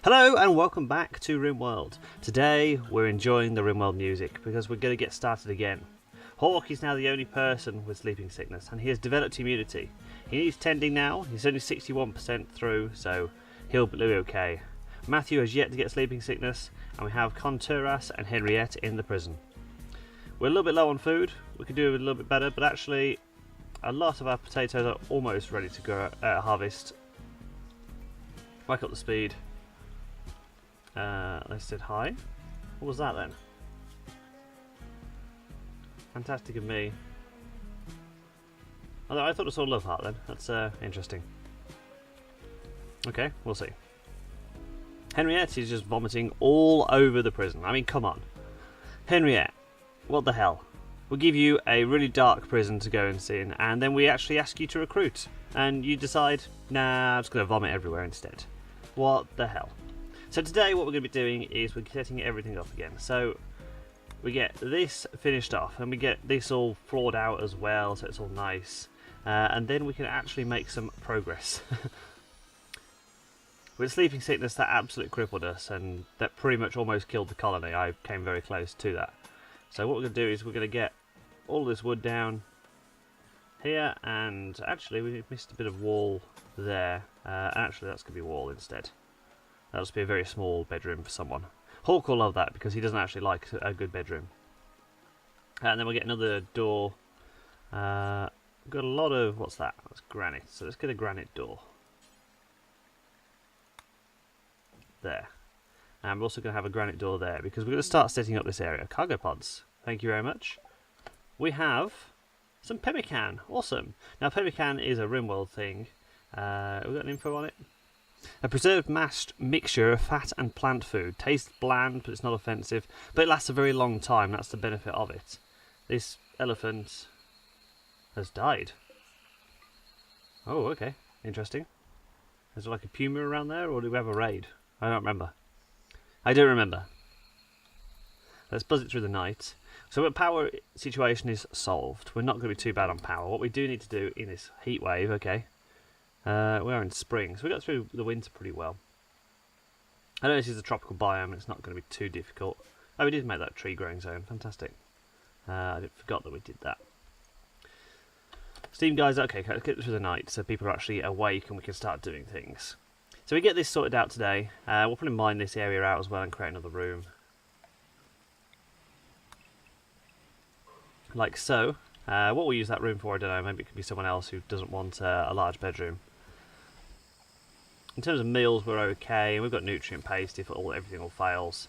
Hello and welcome back to Rimworld. Today we're enjoying the Rimworld music because we're going to get started again. Hawk is now the only person with sleeping sickness and he has developed immunity. He needs tending now, he's only 61% through, so he'll be okay. Matthew has yet to get sleeping sickness and we have Conturas and Henriette in the prison. We're a little bit low on food, we could do a little bit better, but actually a lot of our potatoes are almost ready to go harvest. Wake up the speed. They said hi. What was that then? Fantastic of me. Although I thought it saw love heart then. That's interesting. Okay, we'll see. Henriette is just vomiting all over the prison. I mean, come on. Henriette, what the hell? We'll give you a really dark prison to go and see in, and then we actually ask you to recruit. And you decide, nah, I'm just going to vomit everywhere instead. What the hell? So today what we're going to be doing is we're setting everything up again. So we get this finished off and we get this all floored out as well, so it's all nice. And then we can actually make some progress. With sleeping sickness that absolutely crippled us and that pretty much almost killed the colony. I came very close to that. So what we're going to do is we're going to get all this wood down here, and actually we missed a bit of wall there. Actually that's going to be wall instead. That'll just be a very small bedroom for someone. Hawk will love that because he doesn't actually like a good bedroom. And then we'll get another door. Got a lot of... what's that? That's granite. So let's get a granite door. There. And we're also going to have a granite door there because we're going to start setting up this area. Cargo pods. Thank you very much. We have some pemmican. Awesome. Now pemmican is a Rimworld thing. We've got an info on it. A preserved mashed mixture of fat and plant food. Tastes bland, but it's not offensive. But it lasts a very long time. That's the benefit of it. This elephant has died. Oh, okay. Interesting. Is there like a puma around there, or do we have a raid? I don't remember. I don't remember. Let's buzz it through the night. So our power situation is solved. We're not going to be too bad on power. What we do need to do in this heat wave, okay. We are in spring, so we got through the winter pretty well. I know this is a tropical biome, it's not going to be too difficult. Oh, we did make that tree growing zone, fantastic. I forgot that we did that. Steam guys, okay, let's get through the night so people are actually awake and we can start doing things. So we get this sorted out today. We'll probably mine this area out as well and create another room. Like so. What we'll use that room for, I don't know, maybe it could be someone else who doesn't want a large bedroom. In terms of meals, we're okay, and we've got nutrient paste if everything all fails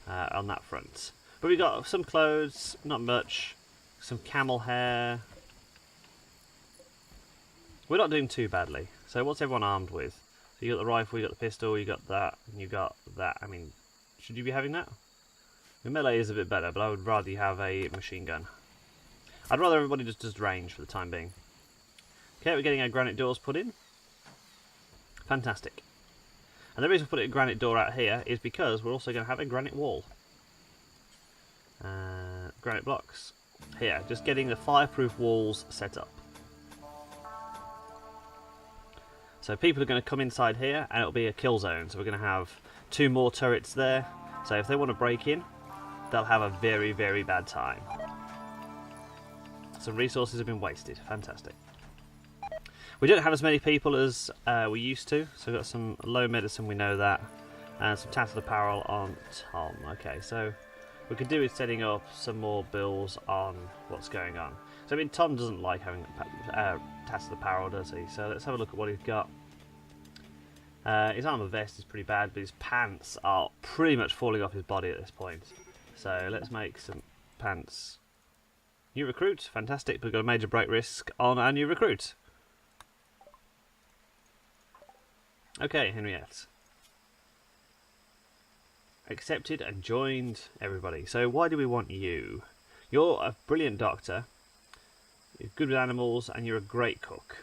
on that front. But we've got some clothes, not much, some camel hair. We're not doing too badly. So what's everyone armed with? So you got the rifle, you got the pistol, you got that, and you got that. I mean, should you be having that? The melee is a bit better, but I would rather you have a machine gun. I'd rather everybody just does range for the time being. Okay, we're getting our granite doors put in. Fantastic. And the reason we put a granite door out here is because we're also going to have a granite wall. Granite blocks. Here, just getting the fireproof walls set up. So people are going to come inside here and it'll be a kill zone. So we're going to have 2 more turrets there. So if they want to break in, they'll have a very, very bad time. Some resources have been wasted. Fantastic. We don't have as many people as we used to, so we've got some low medicine, we know that, and some tattered apparel on Tom. Okay, so we could do with setting up some more bills on what's going on. So I mean, Tom doesn't like having tattered apparel, does he? So let's have a look at what he's got. His armor vest is pretty bad, but his pants are pretty much falling off his body at this point. So let's make some pants. New recruit, fantastic. We've got a major break risk on our new recruit. Okay, Henriette. Accepted and joined everybody. So why do we want you? You're a brilliant doctor. You're good with animals and you're a great cook.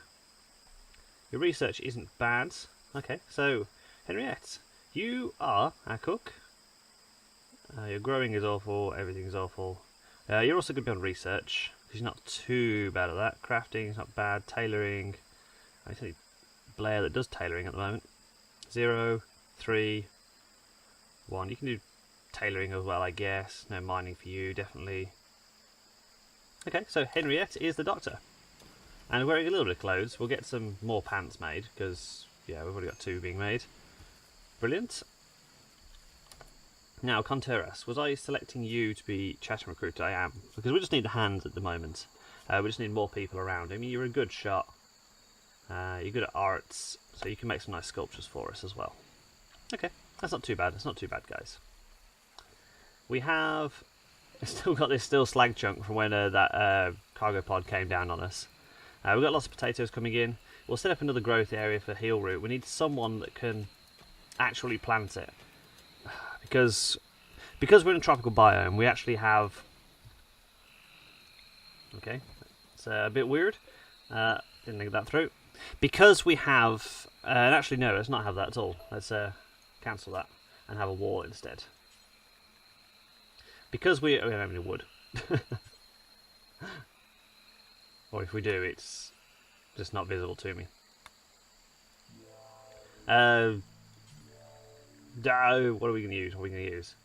Your research isn't bad. Okay, so Henriette, you are our cook. Your growing is awful, everything is awful. You're also going to be on research, because you're not too bad at that. Crafting is not bad. Tailoring, I think Blair that does tailoring at the moment. 0, 3, 1. You can do tailoring as well, I guess. No mining for you, definitely. Okay, so Henriette is the doctor. And wearing a little bit of clothes. We'll get some more pants made, because, yeah, we've already got 2 being made. Brilliant. Now, Contreras, was I selecting you to be Chatham Recruiter? I am, because we just need a hand at the moment. We just need more people around. I mean, you're a good shot. You're good at arts, so you can make some nice sculptures for us as well. Okay, that's not too bad. That's not too bad, guys. We have still got this slag chunk from when that cargo pod came down on us. We've got lots of potatoes coming in. We'll set up another growth area for heel root. We need someone that can actually plant it. Because we're in a tropical biome, we actually have... Okay, it's a bit weird. Didn't think that through. Because we have... and actually, no, let's not have that at all. Let's cancel that and have a wall instead. Because we don't have any wood. Or if we do, it's just not visible to me. What are we going to use? What are we going to use?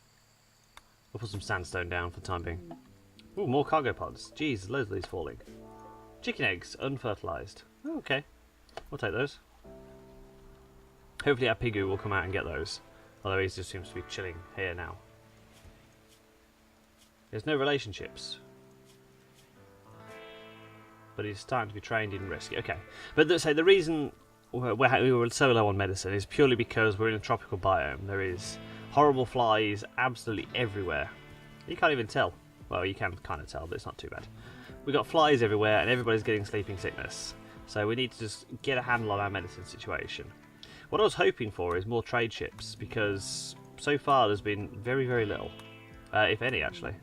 We'll put some sandstone down for the time being. Ooh, more cargo pods. Jeez, loads of these falling. Chicken eggs, unfertilised. Oh, okay. We'll take those. Hopefully our Pigu will come out and get those. Although he just seems to be chilling here now. There's no relationships. But he's starting to be trained in rescue. Okay. But so the reason we were so low on medicine is purely because we're in a tropical biome. There is horrible flies absolutely everywhere. You can't even tell. Well, you can kind of tell, but it's not too bad. We've got flies everywhere and everybody's getting sleeping sickness. So we need to just get a handle on our medicine situation. What I was hoping for is more trade ships, because so far there's been very, very little. If any, actually.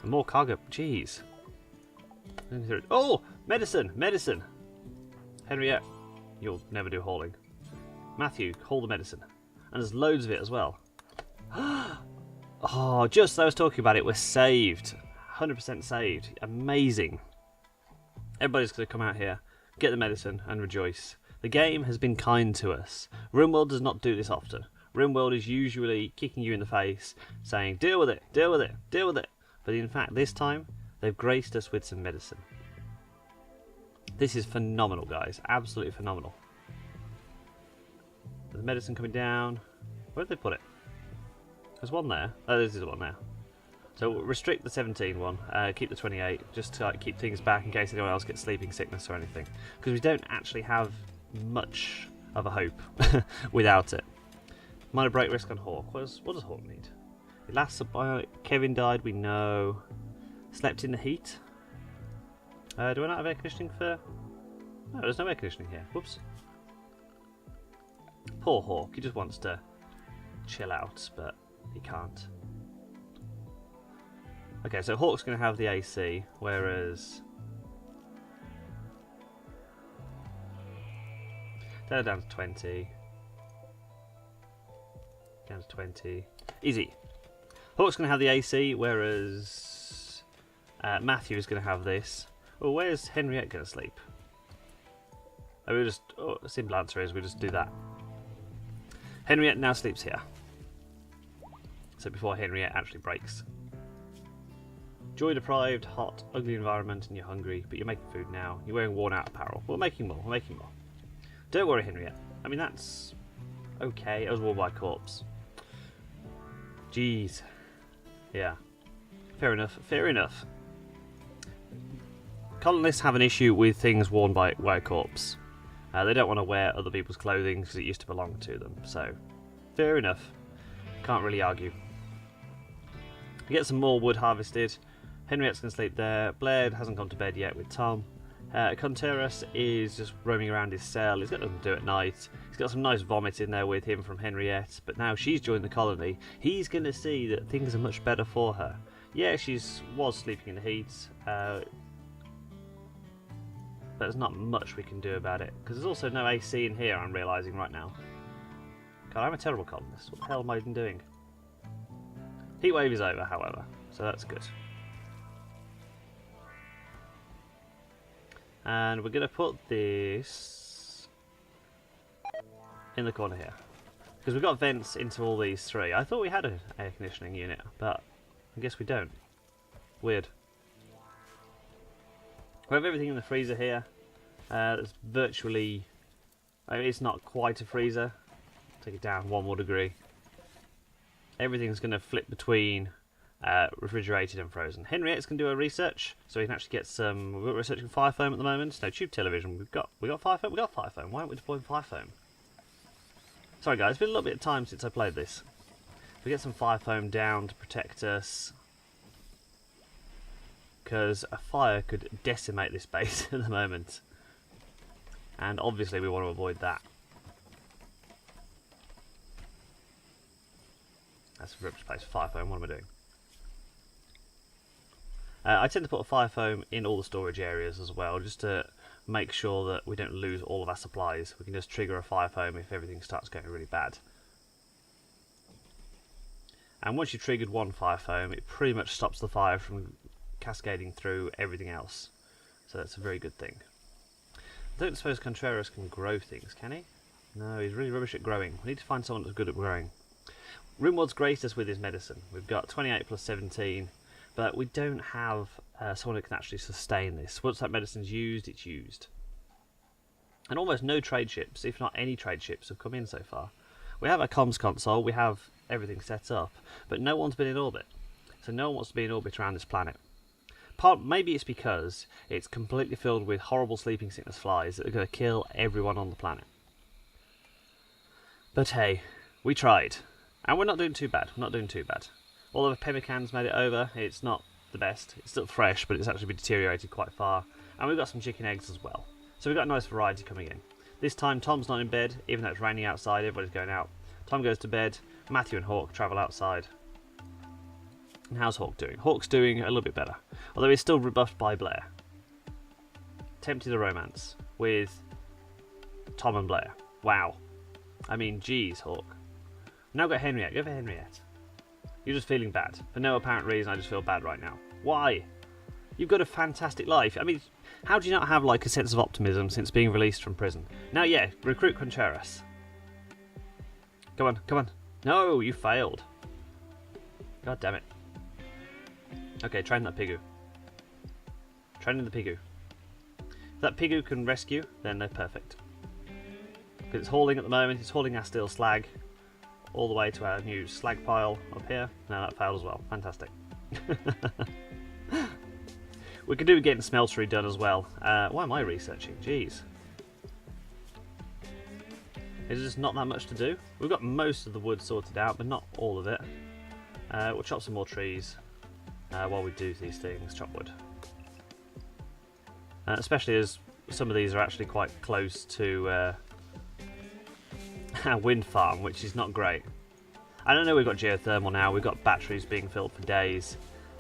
And more cargo. Jeez. Oh! Medicine! Medicine! Henriette. You'll never do hauling. Matthew, haul the medicine. And there's loads of it as well. Oh, just as I was talking about it, we're saved. 100% saved. Amazing. Everybody's going to come out here, get the medicine, and rejoice. The game has been kind to us. Rimworld does not do this often. Rimworld is usually kicking you in the face, saying, deal with it, deal with it, deal with it. But in fact, this time, they've graced us with some medicine. This is phenomenal, guys. Absolutely phenomenal. There's medicine coming down. Where did they put it? There's one there. Oh, this is one there. So we'll restrict the 17 one. Keep the 28, just to keep things back in case anyone else gets sleeping sickness or anything. Because we don't actually have much of a hope without it. Minor break risk on Hawk. What does Hawk need? It lasts a Kevin died, we know. Slept in the heat. Do I not have air conditioning for... No, there's no air conditioning here. Whoops. Poor Hawk. He just wants to chill out, but he can't. Okay, so Hawk's going to have the AC, whereas... Down to 20. Down to 20. Easy. Hawk's going to have the AC, whereas Matthew is going to have this. Oh, where's Henriette going to sleep? Oh, the simple answer is we just do that. Henriette now sleeps here. So before Henriette actually breaks. Joy deprived, hot, ugly environment, and you're hungry, but you're making food now. You're wearing worn out apparel. We're making more, we're making more. Don't worry, Henriette. I mean, that's okay. I was worn by a corpse. Jeez. Yeah. Fair enough, fair enough. Colonists have an issue with things worn by a corpse. They don't want to wear other people's clothing because it used to belong to them. So, fair enough. Can't really argue. We get some more wood harvested. Henriette's going to sleep there. Blair hasn't gone to bed yet with Tom. Contreras is just roaming around his cell. He's got nothing to do at night. He's got some nice vomit in there with him from Henriette. But now she's joined the colony. He's going to see that things are much better for her. Yeah, was sleeping in the heat. But there's not much we can do about it. Because there's also no AC in here, I'm realising right now. God, I'm a terrible colonist. What the hell am I even doing? Heatwave is over, however. So that's good. And we're going to put this in the corner here. Because we've got vents into all these three. I thought we had an air conditioning unit, but I guess we don't. Weird. We have everything in the freezer here. It's virtually... I mean, it's not quite a freezer. Take it down 1 more degree. Everything's going to flip between refrigerated and frozen. Henriette's going to do a research, so we can actually get some... We're researching fire foam at the moment. No, tube television. We got fire foam? We got fire foam. Why aren't we deploying fire foam? Sorry guys, it's been a little bit of time since I played this. We get some fire foam down to protect us, because a fire could decimate this base at the moment, and obviously we want to avoid that. That's a rubbish place for fire foam. What am I doing? I tend to put a fire foam in all the storage areas as well, just to make sure that we don't lose all of our supplies. We can just trigger a fire foam if everything starts going really bad. And once you've triggered one fire foam, it pretty much stops the fire from cascading through everything else. So that's a very good thing. I don't suppose Contreras can grow things, can he? No, he's really rubbish at growing. We need to find someone that's good at growing. Rimworld's graced us with his medicine. We've got 28 plus 17, but we don't have someone who can actually sustain this. Once that medicine's used, it's used. And almost no trade ships, if not any trade ships, have come in so far. We have a comms console, we have everything set up, but no one's been in orbit. So no one wants to be in orbit around this planet. Maybe it's because it's completely filled with horrible sleeping sickness flies that are going to kill everyone on the planet. But hey, we tried. And we're not doing too bad. We're not doing too bad. Although the pemmican's made it over, it's not the best. It's still fresh, but it's actually been deteriorated quite far. And we've got some chicken eggs as well. So we've got a nice variety coming in. This time Tom's not in bed, even though it's raining outside, everybody's going out. Tom goes to bed, Matthew and Hawk travel outside. And how's Hawk doing? Hawk's doing a little bit better. Although he's still rebuffed by Blair. Tempted a romance with Tom and Blair. Wow. I mean, geez, Hawk. Now got Henriette. Go for Henriette. You're just feeling bad. For no apparent reason, I just feel bad right now. Why? You've got a fantastic life. I mean, how do you not have like a sense of optimism since being released from prison? Now, yeah, recruit Contreras. Come on, come on. No, you failed. God damn it. Okay, train that Pigu. Train the Pigu. If that Pigu can rescue, then they're perfect. Because it's hauling at the moment, it's hauling our steel slag all the way to our new slag pile up here. No, that failed as well. Fantastic. We could do getting smeltery done as well. Why am I researching? Jeez. Is there just not that much to do? We've got most of the wood sorted out, but not all of it. We'll chop some more trees while we do these things. Chop wood. Especially as some of these are actually quite close to our wind farm, which is not great. I don't know, we've got geothermal now, we've got batteries being filled for days,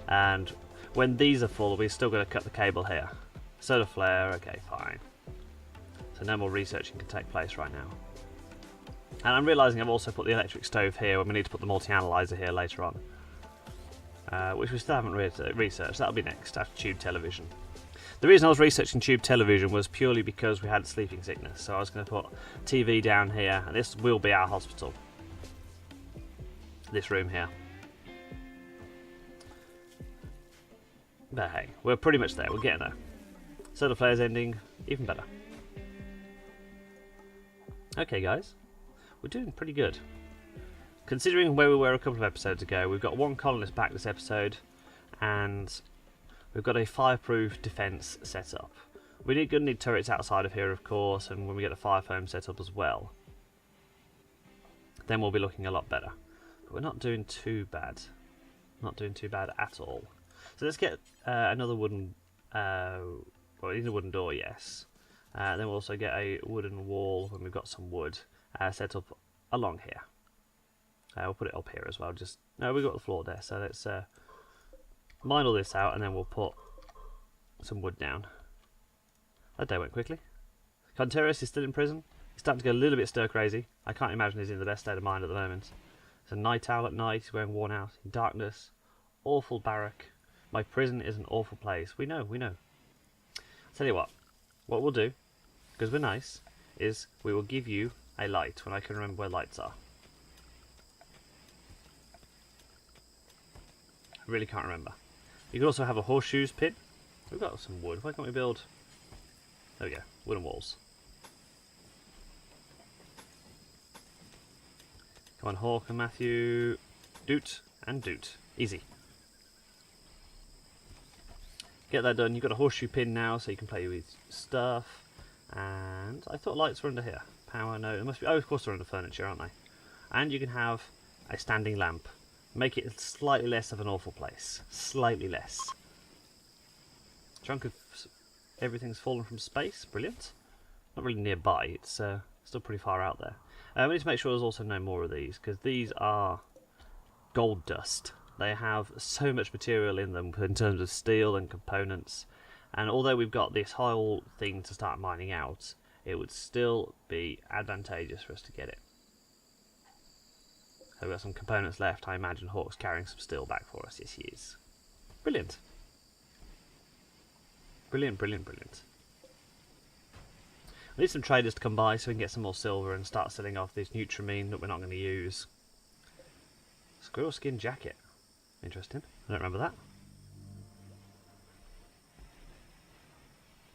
and when these are full, we're still going to cut the cable here. Solar flare, okay, fine. So no more researching can take place right now. And I'm realising I've also put the electric stove here when we need to put the multi-analyzer here later on. Which we still haven't researched, that'll be next, after tube television. The reason I was researching tube television was purely because we had sleeping sickness, so I was going to put TV down here, and this will be our hospital. This room here. But hey, we're pretty much there, we're getting there. Solar flare's ending, even better. Okay guys, we're doing pretty good. Considering where we were a couple of episodes ago, we've got one colonist back this episode, and we've got a fireproof defence set up. We're going to need turrets outside of here, of course, and when we get a fire foam set up as well, then we'll be looking a lot better. But we're not doing too bad. Not doing too bad at all. So let's get another wooden... well, we need a wooden door, yes. Then we'll also get a wooden wall when we've got some wood set up along here. We'll put it up here as well. No, we've got the floor there, so let's mine all this out, and then we'll put some wood down. That day went quickly. Contreras is still in prison. He's starting to get a little bit stir crazy. I can't imagine he's in the best state of mind at the moment. He's a night owl at night. He's wearing worn out. In darkness. Awful barrack. My prison is an awful place. We know, we know. Tell you what we'll do, because we're nice, is we will give you a light when I can remember where lights are. I really can't remember. You could also have a horseshoes pin. We've got some wood. Why can't we build... There we go. Wooden walls. Come on, Hawk and Matthew. Doot and doot. Easy. Get that done. You've got a horseshoe pin now, so you can play with stuff. And I thought lights were under here. Power, no. It must be. Oh, of course they're under furniture, aren't they? And you can have a standing lamp. Make it slightly less of an awful place. Slightly less. Chunk of everything's fallen from space. Brilliant. Not really nearby. It's still pretty far out there. We need to make sure there's also no more of these, because these are gold dust. They have so much material in them in terms of steel and components, and although we've got this whole thing to start mining out, it would still be advantageous for us to get it. So we've got some components left. I imagine Hawk's carrying some steel back for us. Yes, he is. Brilliant. Brilliant, brilliant, brilliant. We need some traders to come by so we can get some more silver and start selling off this Nutrimine that we're not going to use. Squirrel skin jacket. Interesting. I don't remember that.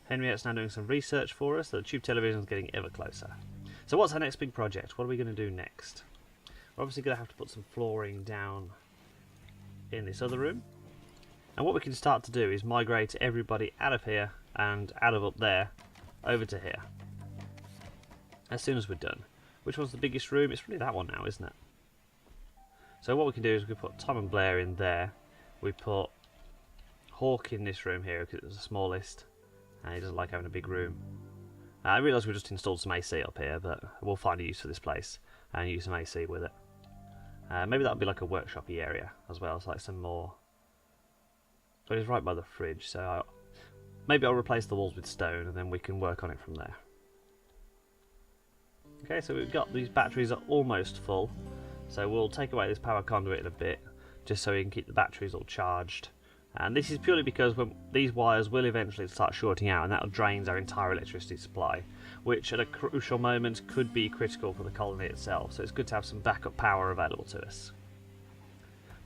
Henriette's now doing some research for us. The tube television is getting ever closer. So what's our next big project? What are we going to do next? We're obviously going to have to put some flooring down in this other room. And what we can start to do is migrate everybody out of here and out of up there over to here. As soon as we're done. Which one's the biggest room? It's really that one now, isn't it? So what we can do is we put Tom and Blair in there. We put Hawk in this room here because it's the smallest. And he doesn't like having a big room. I realise we just installed some AC up here, but we'll find a use for this place and use some AC with it. Maybe that'll be like a workshop-y area as well. It's like some more... But it's right by the fridge, so maybe I'll replace the walls with stone and then we can work on it from there. Okay, so we've got these batteries are almost full. So we'll take away this power conduit in a bit, just so we can keep the batteries all charged. And this is purely because these wires will eventually start shorting out, and that drains our entire electricity supply, which at a crucial moment could be critical for the colony itself. So it's good to have some backup power available to us.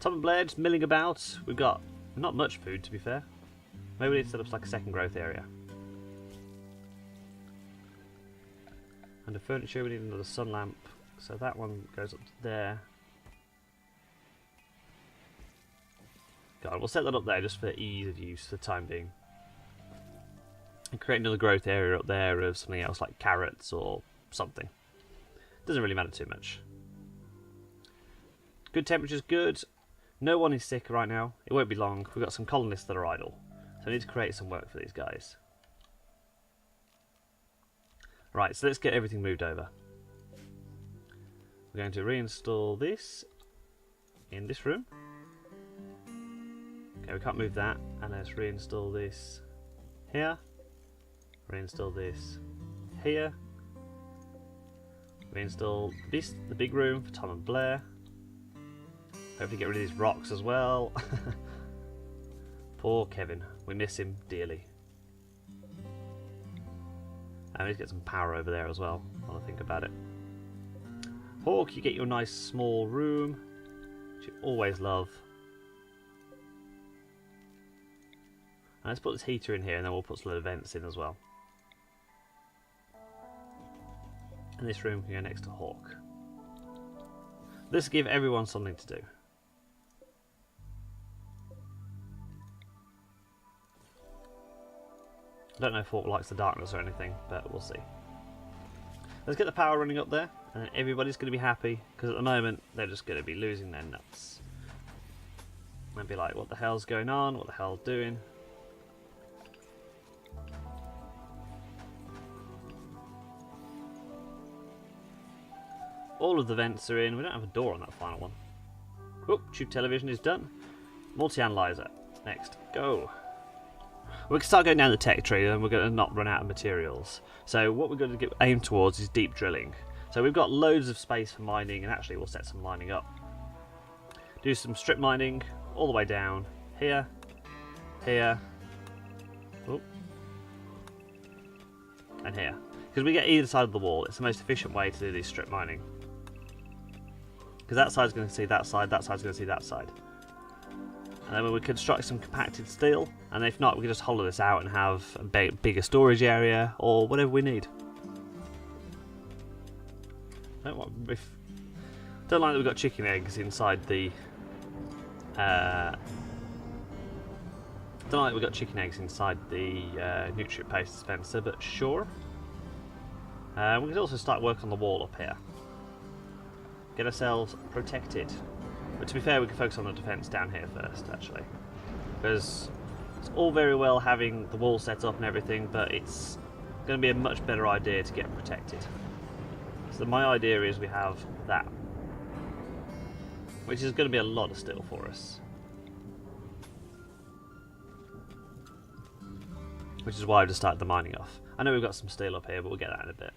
Tom and Blair just milling about. We've got not much food, to be fair. Maybe we need to set up like a second growth area. Under furniture we need another sun lamp. So that one goes up to there. God, we'll set that up there just for ease of use for the time being. And create another growth area up there of something else like carrots or something. Doesn't really matter too much. Good temperature's good. No one is sick right now. It won't be long. We've got some colonists that are idle. So I need to create some work for these guys. Right, so let's get everything moved over. We're going to reinstall this in this room. Okay, we can't move that. And let's reinstall this here. Reinstall this here. Reinstall this, the big room for Tom and Blair. Hopefully get rid of these rocks as well. Poor Kevin. We miss him dearly. And we need to get some power over there as well, while I think about it. Hawk, you get your nice small room, which you always love. And let's put this heater in here, and then we'll put some little vents in as well. And this room can go next to Hawk. This will give everyone something to do. I don't know if Hawk likes the darkness or anything, but we'll see. Let's get the power running up there, and then everybody's going to be happy, because at the moment they're just going to be losing their nuts. And be like, what the hell's going on? What the hell's doing? All of the vents are in. We don't have a door on that final one. Oh, tube television is done. Multi-analyzer. Next. Go. We can start going down the tech tree and we're going to not run out of materials. So what we're going to aim towards is deep drilling. So we've got loads of space for mining, and actually we'll set some mining up. Do some strip mining all the way down here, here, oh, and here. Because we get either side of the wall, it's the most efficient way to do this strip mining. Because that side's going to see that side, that side's going to see that side. And And then we construct some compacted steel, and if not, we can just hollow this out and have a bigger storage area or whatever we need. Don't like that we've got chicken eggs inside the. Don't like that we've got chicken eggs inside the nutrient paste dispenser, but sure. We could also start work on the wall up here. Get ourselves protected. But to be fair, we can focus on the defence down here first, actually. Because it's all very well having the wall set up and everything, but it's going to be a much better idea to get protected. So my idea is we have that. Which is going to be a lot of steel for us. Which is why I've just started the mining off. I know we've got some steel up here, but we'll get that in a bit.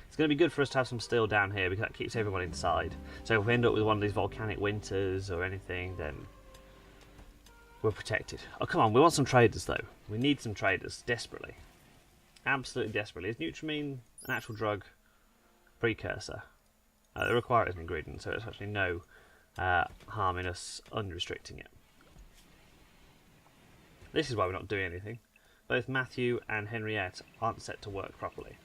It's going to be good for us to have some steel down here because that keeps everyone inside. So if we end up with one of these volcanic winters or anything, then we're protected. Oh, come on, we want some traders though. We need some traders, desperately. Absolutely desperately. Is Nutramine an actual drug precursor? They require it as an ingredient, so it's actually no harm in us unrestricting it. This is why we're not doing anything. Both Matthew and Henriette aren't set to work properly.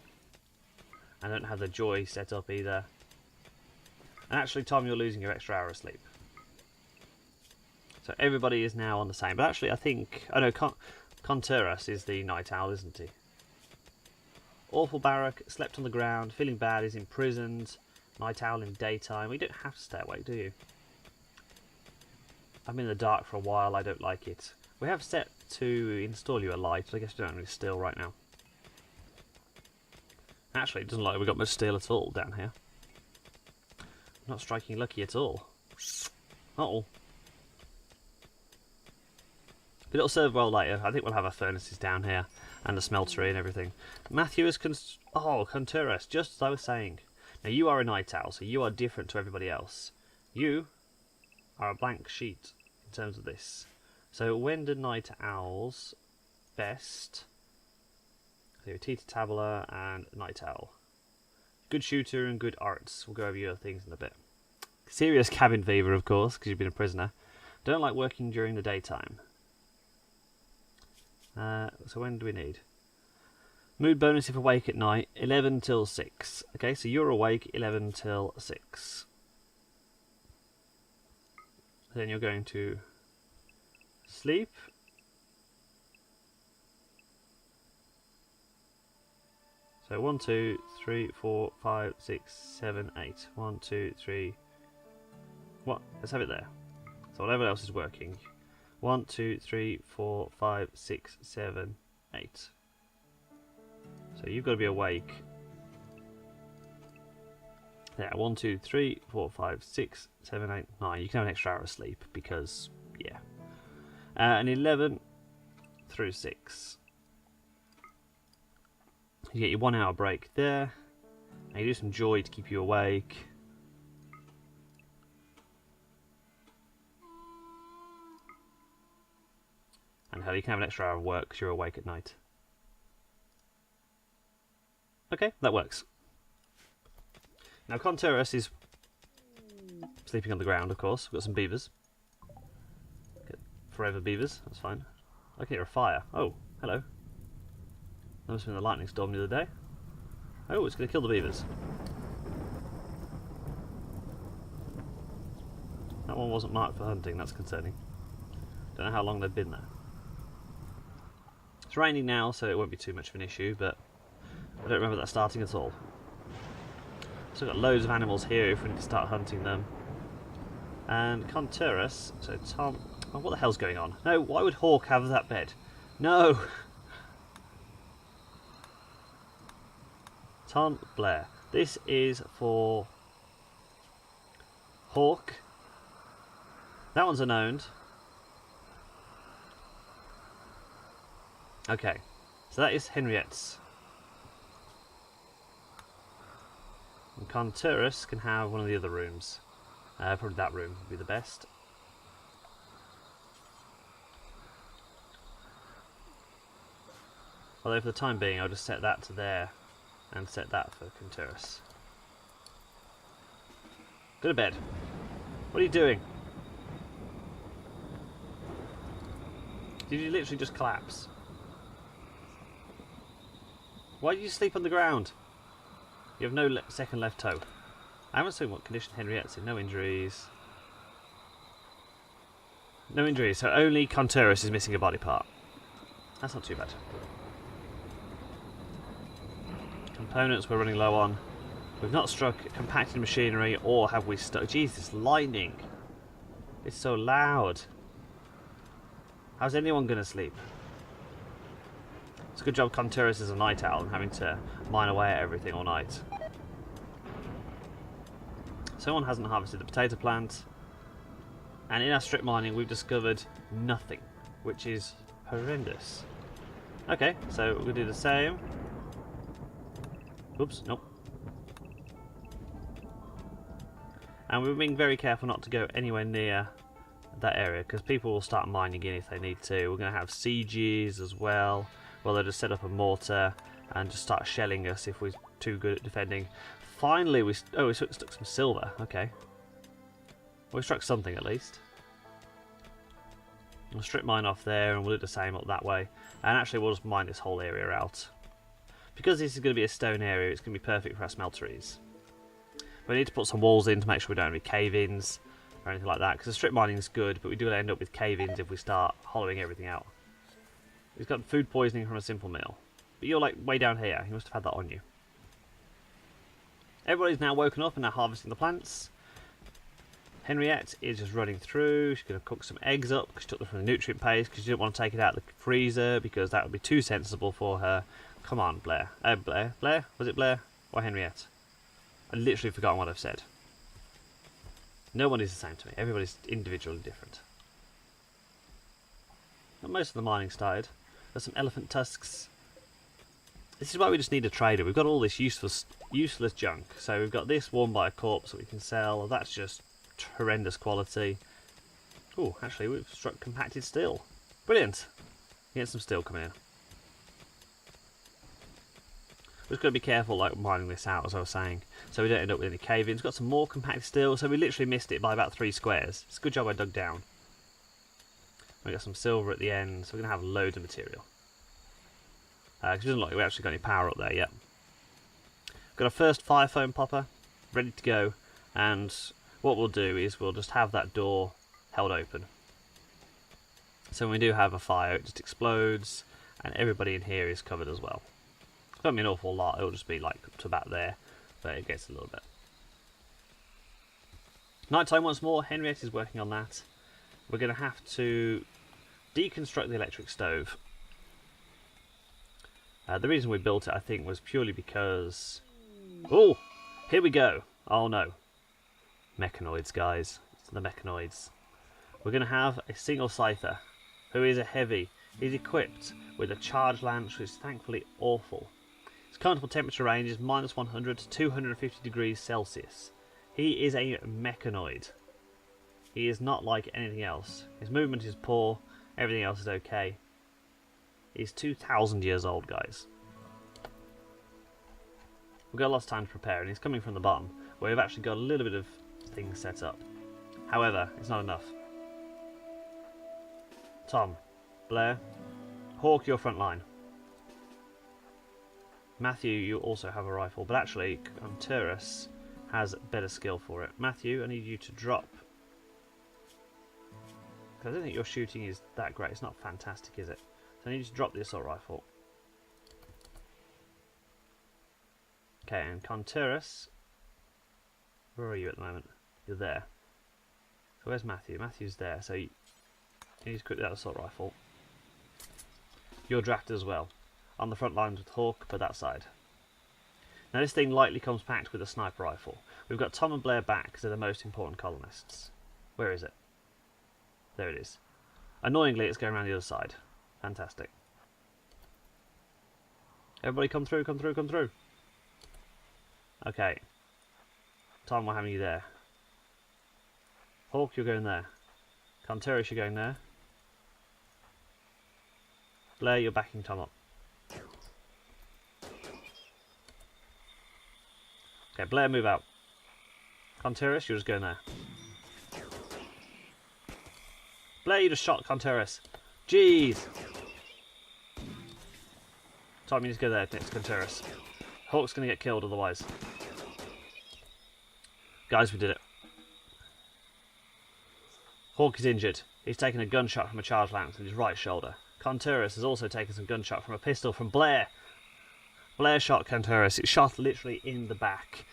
I don't have the joy set up either. And actually, Tom, you're losing your extra hour of sleep. So everybody is now on the same. But actually, I think... Oh no, Conturas is the night owl, isn't he? Awful barrack, slept on the ground, feeling bad, is imprisoned. Night owl in daytime. You don't have to stay awake, do you? I'm in the dark for a while, I don't like it. We have set to install you a light, but I guess we don't need steel right now. Actually, it doesn't look like we've got much steel at all down here. Not striking lucky at all. Uh-oh. But it'll serve well later. I think we'll have our furnaces down here and the smeltery and everything. Matthew is Conturas, just as I was saying. Now you are a night owl, so you are different to everybody else. You are a blank sheet in terms of this. So when do night owls best? So Tita Tabula and night owl. Good shooter and good arts. We'll go over your things in a bit. Serious cabin fever, of course, because you've been a prisoner. Don't like working during the daytime. So when do we need? Mood bonus if awake at night, 11 till 6. Okay, so you're awake 11 till 6. Then you're going to sleep. So 1, 2, 3, 4, 5, 6, 7, 8. 1, 2, 3. What? Let's have it there. So whatever else is working. 1, 2, 3, 4, 5, 6, 7, 8. So you've got to be awake. Yeah, 1, 2, 3, 4, 5, 6, 7, 8, 9. You can have an extra hour of sleep because, yeah. And 11 through 6. You get your 1 hour break there. And you do some joy to keep you awake. And hell, you can have an extra hour of work because you're awake at night. Okay, that works. Now Conturas is sleeping on the ground, of course. We've got some beavers. Get forever beavers, that's fine. I can hear a fire. Oh, hello. That must have been the lightning storm the other day. Oh, it's going to kill the beavers. That one wasn't marked for hunting, that's concerning. Don't know how long they've been there. It's raining now, so it won't be too much of an issue, but I don't remember that starting at all. So we've got loads of animals here if we need to start hunting them. And Conturas, so Tom... Oh, what the hell's going on? No, why would Hawk have that bed? No! Tom Blair. This is for Hawk. That one's unowned. Okay, so that is Henriette's. And Conturas can have one of the other rooms. Probably that room would be the best. Although for the time being I'll just set that to there and set that for Conturas. Go to bed. What are you doing? Did you literally just collapse? Why did you sleep on the ground? You have no second left toe. I haven't seen what condition Henriette's in. No injuries. No injuries, so only Conturus is missing a body part. That's not too bad. Components we're running low on. We've not struck compacted machinery, or have we stuck... Jesus, lightning! It's so loud. How's anyone going to sleep? It's a good job Conturus is a night owl and having to mine away at everything all night. Someone hasn't harvested the potato plant. And in our strip mining we've discovered nothing, which is horrendous. Okay, so we're going to do the same. Oops, nope. And we're being very careful not to go anywhere near that area, because people will start mining in if they need to. We're going to have sieges as well, where they'll just set up a mortar and just start shelling us if we're too good at defending. Finally, we stuck some silver. Okay. We struck something at least. We'll strip mine off there and we'll do the same up that way. And actually we'll just mine this whole area out. Because this is going to be a stone area, it's going to be perfect for our smelteries. We need to put some walls in to make sure we don't have any cave-ins or anything like that. Because the strip mining is good, but we do end up with cave-ins if we start hollowing everything out. He's got food poisoning from a simple meal. But you're like way down here. You must have had that on you. Everybody's now woken up and now harvesting the plants. Henriette is just running through. She's going to cook some eggs up because she took them from the nutrient paste because she didn't want to take it out of the freezer because that would be too sensible for her. Come on, Blair. Blair? Blair? Was it Blair? Or Henriette? I literally forgotten what I've said. No one is the same to me. Everybody's individually different. But most of the mining started. There's some elephant tusks. This is why we just need a trader. We've got all this useless junk. So we've got this worn by a corpse that we can sell. That's just horrendous quality. Oh, actually we've struck compacted steel. Brilliant. Get some steel coming in. We're just got to be careful like mining this out, as I was saying, so we don't end up with any cave-ins. We've got some more compacted steel, so we literally missed it by about 3 squares. It's a good job I dug down. We got some silver at the end, so we're going to have loads of material. Because it doesn't look like we actually got any power up there yet. Got our first fire foam popper ready to go, and what we'll do is we'll just have that door held open. So when we do have a fire, it just explodes, and everybody in here is covered as well. It won't be an awful lot, it'll just be like up to about there, but it gets a little bit. Nighttime once more, Henriette is working on that. We're going to have to deconstruct the electric stove. The reason we built it, I think, was purely because... Oh! Here we go! Oh no. Mechanoids, guys. It's the mechanoids. We're going to have a single scyther, who is a heavy. He's equipped with a charge lance, which is thankfully awful. His comfortable temperature range is -100 to 250 degrees Celsius. He is a mechanoid. He is not like anything else. His movement is poor, everything else is okay. He's 2,000 years old, guys. We've got lots of time to prepare, and he's coming from the bottom, where we've actually got a little bit of things set up. However, it's not enough. Tom, Blair, Hawk, your front line. Matthew, you also have a rifle, but actually, Conturus has better skill for it. Matthew, I need you to drop. I don't think your shooting is that great. It's not fantastic, is it? So I need you to drop the assault rifle. Okay, and Conturus, where are you at the moment? You're there. So where's Matthew? Matthew's there, so you need to equip that assault rifle. You're drafted as well. On the front lines with Hawk, but that side. Now this thing lightly comes packed with a sniper rifle. We've got Tom and Blair back because they're the most important colonists. Where is it? There it is. Annoyingly, it's going around the other side. Fantastic. Everybody come through, come through, come through. Okay. Tom, we're having you there. Hawk, you're going there. Conturus, you're going there. Blair, you're backing Tom up. Okay, Blair, move out. Conturus, you're just going there. Blair, you just shot Conturus. Jeez! Time you need to go there next, Contreras. Hawk's going to get killed otherwise. Guys, we did it. Hawk is injured. He's taken a gunshot from a charge lance in his right shoulder. Contreras has also taken some gunshot from a pistol from Blair. Blair shot Contreras. It shot literally in the back.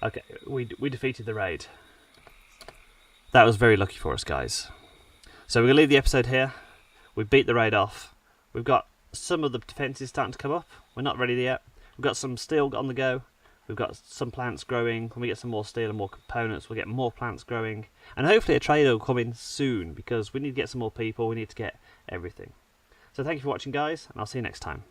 Okay, we defeated the raid. That was very lucky for us, guys. So we're going to leave the episode here. We beat the raid off. We've got some of the defences starting to come up. We're not ready yet. We've got some steel on the go. We've got some plants growing. When we get some more steel and more components, we'll get more plants growing. And hopefully a trader will come in soon, because we need to get some more people. We need to get everything. So thank you for watching, guys, and I'll see you next time.